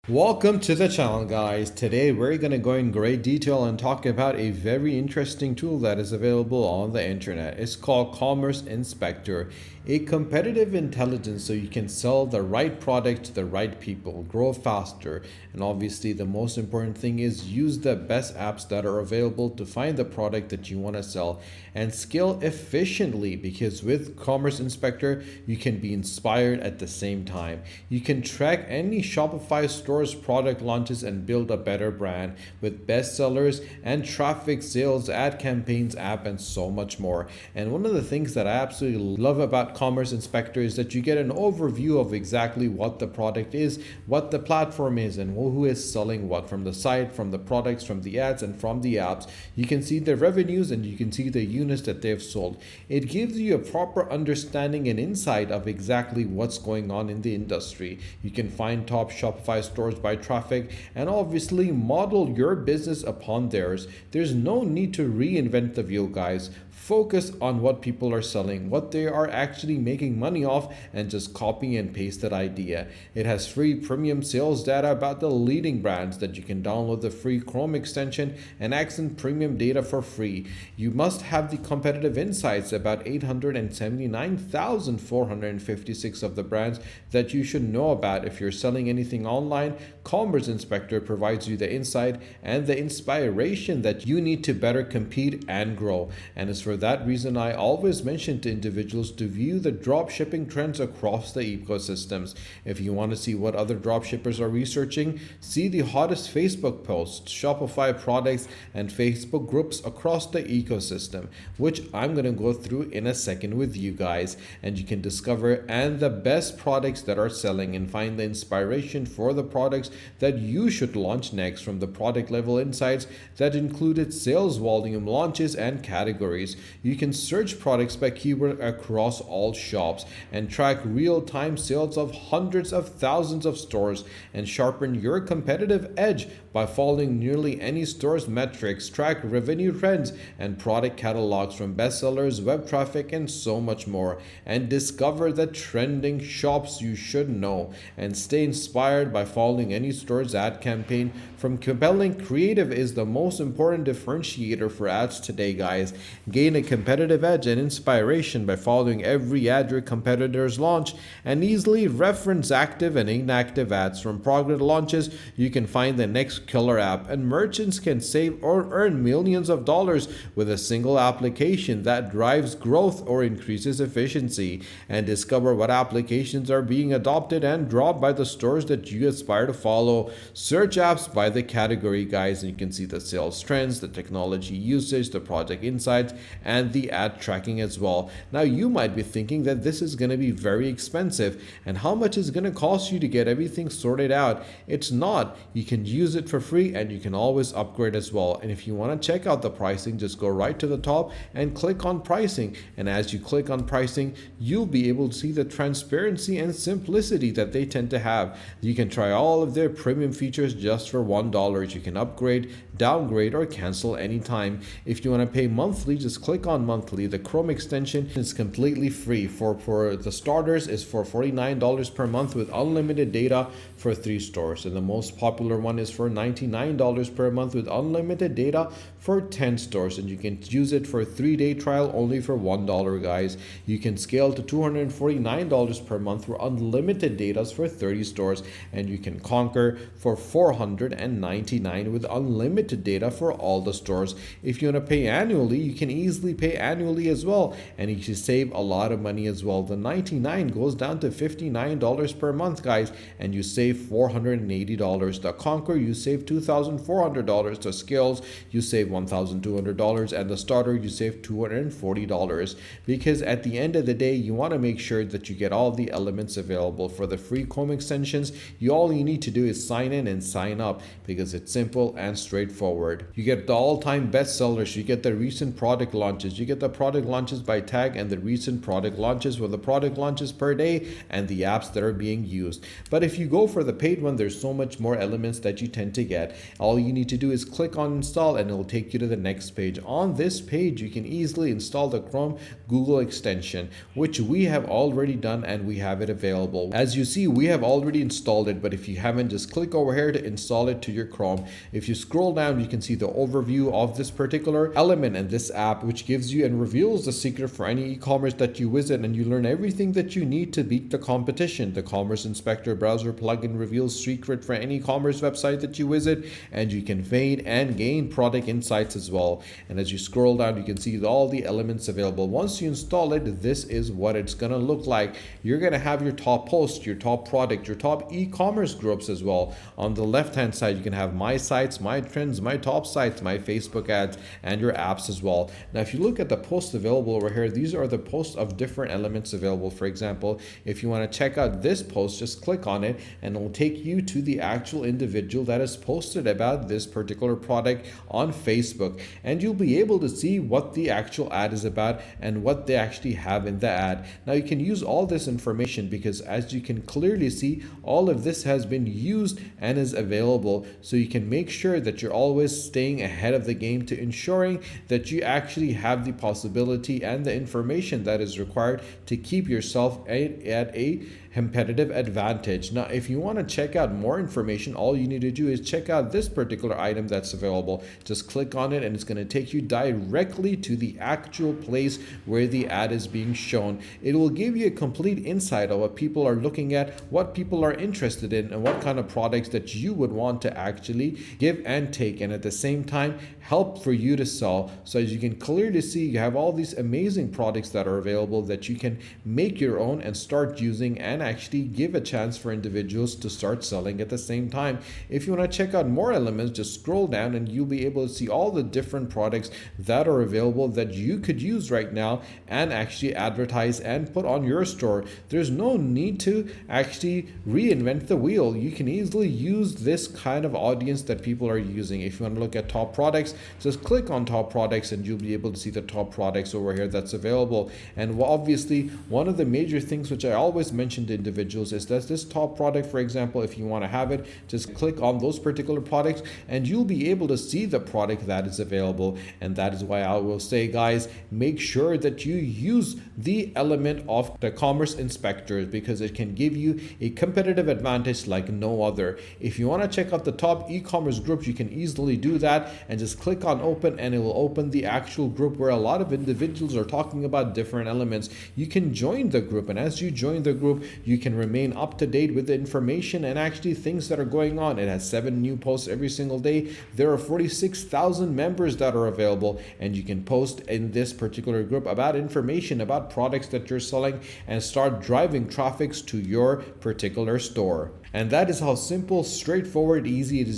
Welcome to the channel, guys. Today we're going to go in great detail and talk about a very interesting tool that is available on the internet. It's called Commerce Inspector, a competitive intelligence so you can sell the right product to the right people, grow faster, and obviously the most important thing is use the best apps that are available to find the product that you want to sell and scale efficiently, because with Commerce Inspector you can be inspired at the same time. You can track any Shopify store product launches and build a better brand with bestsellers and traffic, sales, ad campaigns, app, and so much more. And one of the things that I absolutely love about Commerce Inspector is that you get an overview of exactly what the product is, what the platform is, and who is selling what from the site, from the products, from the ads, and from the apps. You can see the revenues and you can see the units that they've sold. It gives you a proper understanding and insight of exactly what's going on in the industry. You can find top Shopify stores by traffic and obviously model your business upon theirs. There's no need to reinvent the wheel, guys. Focus on what people are selling, what they are actually making money off, and just copy and paste that idea. It has free premium sales data about the leading brands that you can download the free Chrome extension and access premium data for free. You must have the competitive insights about 879,456 of the brands that you should know about if you're selling anything online. Commerce Inspector provides you the insight and the inspiration that you need to better compete and grow. And it's for that reason I always mention to individuals to view the dropshipping trends across the ecosystems. If you want to see what other dropshippers are researching, see the hottest Facebook posts, Shopify products, and Facebook groups across the ecosystem, which I'm going to go through in a second with you guys. And you can discover and the best products that are selling and find the inspiration for the products that you should launch next from the product level insights that included sales volume, launches, and categories. You can search products by keyword across all shops and track real-time sales of hundreds of thousands of stores and sharpen your competitive edge by following nearly any store's metrics, track revenue trends and product catalogs from bestsellers, web traffic, and so much more, and discover the trending shops you should know, and stay inspired by following any store's ad campaign. From compelling creative is the most important differentiator for ads today, guys. Gain a competitive edge and inspiration by following every ad your competitors launch, and easily reference active and inactive ads. From product launches, you can find the next killer app, and merchants can save or earn millions of dollars with a single application that drives growth or increases efficiency. And discover what applications are being adopted and dropped by the stores that you aspire to follow. Search apps by the category, guys, and you can see the sales trends, the technology usage, the project insights, and the ad tracking as well. Now you might be thinking that this is going to be very expensive, and how much is going to cost you to get everything sorted out? It's not. You can use it for free and you can always upgrade as well. And if you want to check out the pricing, just go right to the top and click on pricing. And as you click on pricing, you'll be able to see the transparency and simplicity that they tend to have. You can try all of their premium features just for $1. You can upgrade, downgrade, or cancel anytime. If you want to pay monthly, just click on monthly. The Chrome extension is completely free. For the starters is for $49 per month with unlimited data for 3 stores, and the most popular one is for $99 per month with unlimited data for 10 stores, and you can use it for a 3-day trial only for $1, guys. You can scale to $249 per month for unlimited data for 30 stores, and you can conquer for $499 with unlimited data for all the stores. If you want to pay annually, you can easily pay annually as well, and you can save a lot of money as well. The $99 goes down to $59 per month, guys, and you save $480. The Conquer, you save $2,400. The Skills, you save $1,200, and the Starter, you save $240. Because at the end of the day, you want to make sure that you get all the elements available. For the free Chrome extensions, all you need to do is sign in and sign up, because it's simple and straightforward. You get the all-time bestsellers, you get the recent product launches, you get the product launches by tag and the recent product launches with the product launches per day and the apps that are being used. But if you go for the paid one, there's so much more elements that you tend to get. All you need to do is click on install and it'll take you to the next page. On this page, you can easily install the Chrome Google extension, which we have already done and we have it available. As you see, we have already installed it, but if you you haven't, just click over here to install it to your Chrome. If you scroll down, you can see the overview of this particular element in this app, which gives you and reveals the secret for any e-commerce that you visit, and you learn everything that you need to beat the competition. The Commerce Inspector browser plugin reveals secret for any commerce website that you visit, and you can find and gain product insights as well. And as you scroll down, you can see all the elements available. Once you install it, this is what it's going to look like. You're going to have your top post, your top product, your top e-commerce groups as well. On the left hand side, you can have my sites, my trends, my top sites, my Facebook ads, and your apps as well. Now if you look at the posts available over here, these are the posts of different elements available. For example, if you want to check out this post, just click on it and it will take you to the actual individual that has posted about this particular product on Facebook, and you'll be able to see what the actual ad is about and what they actually have in the ad. Now you can use all this information because, as you can clearly see, all of this has been used and is available, so you can make sure that you're always staying ahead of the game to ensuring that you actually have the possibility and the information that is required to keep yourself at a competitive advantage. Now if you want to check out more information, all you need to do is check out this particular item that's available. Just click on it and it's going to take you directly to the actual place where the ad is being shown. It will give you a complete insight of what people are looking at, what people are interested in, and what kind of products that you would want to actually give and take, and at the same time help for you to sell. So as you can clearly see, you have all these amazing products that are available that you can make your own and start using, and actually give a chance for individuals to start selling at the same time. If you want to check out more elements, just scroll down and you'll be able to see all the different products that are available that you could use right now and actually advertise and put on your store. There's no need to actually reinvent the wheel. You can easily use this kind of audience that people are using. If you want to look at top products, just click on top products and you'll be able to see the top products over here that's available. And obviously, one of the major things which I always mention to individuals is that this top product, for example, if you want to have it, just click on those particular products and you'll be able to see the product that is available. And that is why I will say, guys, make sure that you use the element of the Commerce Inspector, because it can give you a competitive advantage like no other. If you want to check out the top e-commerce groups, you can easily do that and just click on open, and it will open the actual group where a lot of individuals are talking about different elements. You can join the group, and as you join the group, you can remain up to date with the information and actually things that are going on. It has 7 new posts every single day. There are 46,000 members that are available, and you can post in this particular group about information about products that you're selling and start driving traffic to your particular store. And that is how simple, straightforward, easy it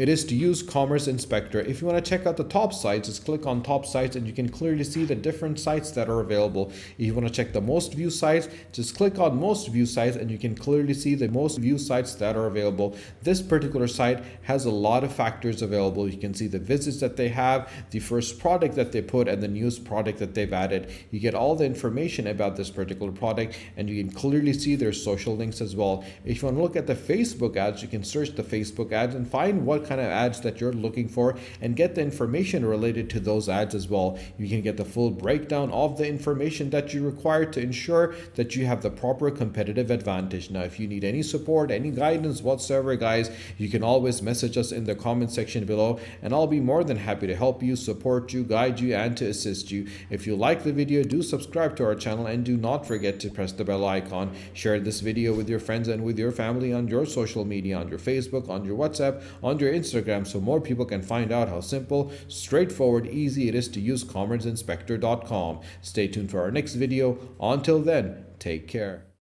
is to use Commerce Inspector. If you want to check out the top sites, just click on top sites and you can clearly see the different sites that are available. If you want to check the most viewed sites, just click on most viewed sites and you can clearly see the most viewed sites that are available. This particular site has a lot of factors available. You can see the visits that they have, the first product that they put, and the newest product that they've added. You get all the information about this particular product, and you can clearly see their social links as well. If you want to look at the Facebook ads, you can search the Facebook ads and find what kind of ads that you're looking for and get the information related to those ads as well. You can get the full breakdown of the information that you require to ensure that you have the proper competitive advantage. Now, if you need any support, any guidance whatsoever, guys, you can always message us in the comment section below, and I'll be more than happy to help you, support you, guide you, and to assist you. If you like the video, do subscribe to our channel and do not forget to press the bell icon. Share this video with your friends and with your family on your social media, on your Facebook, on your WhatsApp, on your Instagram, so more people can find out how simple, straightforward, easy it is to use commerceinspector.com. Stay tuned for our next video. Until then, take care.